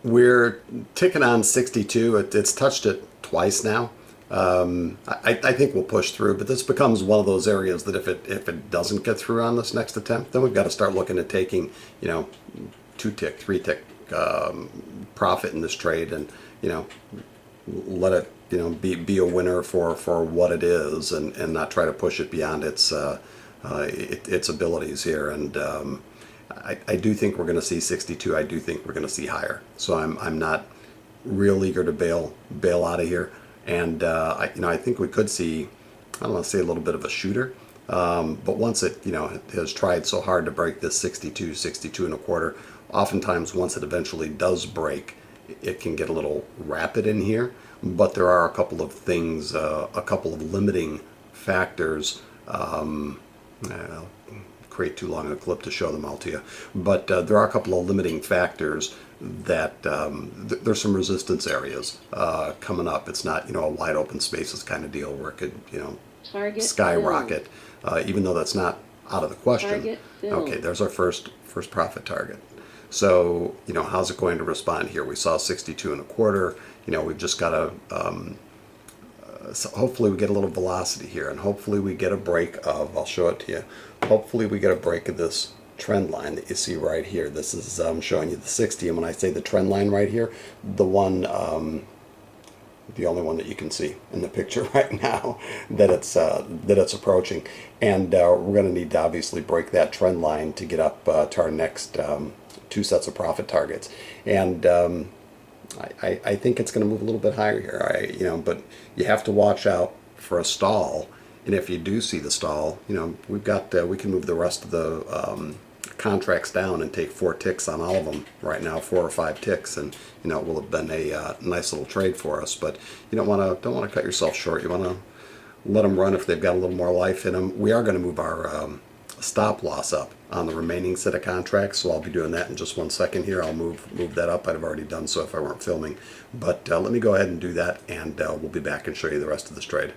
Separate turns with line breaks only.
We're ticking on 62. It's touched it twice now. I think we'll push through, but this becomes one of those areas that if it doesn't get through on this next attempt, then we've got to start looking at taking, 2 tick, 3 tick profit in this trade, and let it be a winner for what it is, and not try to push it beyond its abilities here. And I do think we're going to see 62. I do think we're going to see higher. So I'm not real eager to bail out of here. And I think we could see, I don't want to say a little bit of a shooter, but once it has tried so hard to break this 62, 62 and a quarter, oftentimes once it eventually does break, it can get a little rapid in here. But there are a couple of things, a couple of limiting factors. I'll create too long a clip to show them all to you, but there are a couple of limiting factors that there's some resistance areas coming up. It's not a wide open spaces kind of deal where it could
Target
skyrocket, even though that's not out of the question.
Target filled.
Okay, there's our first profit target. So how's it going to respond here? We saw 62 and a quarter. We've just got to so hopefully we get a little velocity here, and hopefully we get a break of, I'll show it to you, hopefully we get a break of this trend line that you see right here. This is showing you the 60, and when I say the trend line right here, the one, the only one that you can see in the picture right now that it's approaching. And we're going to need to obviously break that trend line to get up to our next 2 sets of profit targets. And I think it's going to move a little bit higher here. But you have to watch out for a stall. And if you do see the stall, we've got we can move the rest of the contracts down and take 4 ticks on all of them right now, 4 or 5 ticks, and it will have been a nice little trade for us. But you don't want to cut yourself short. You want to let them run if they've got a little more life in them. We are going to move our stop loss up on the remaining set of contracts, so I'll be doing that in just 1 second here. I'll move that up. I'd have already done so if I weren't filming, but let me go ahead and do that, and we'll be back and show you the rest of this trade.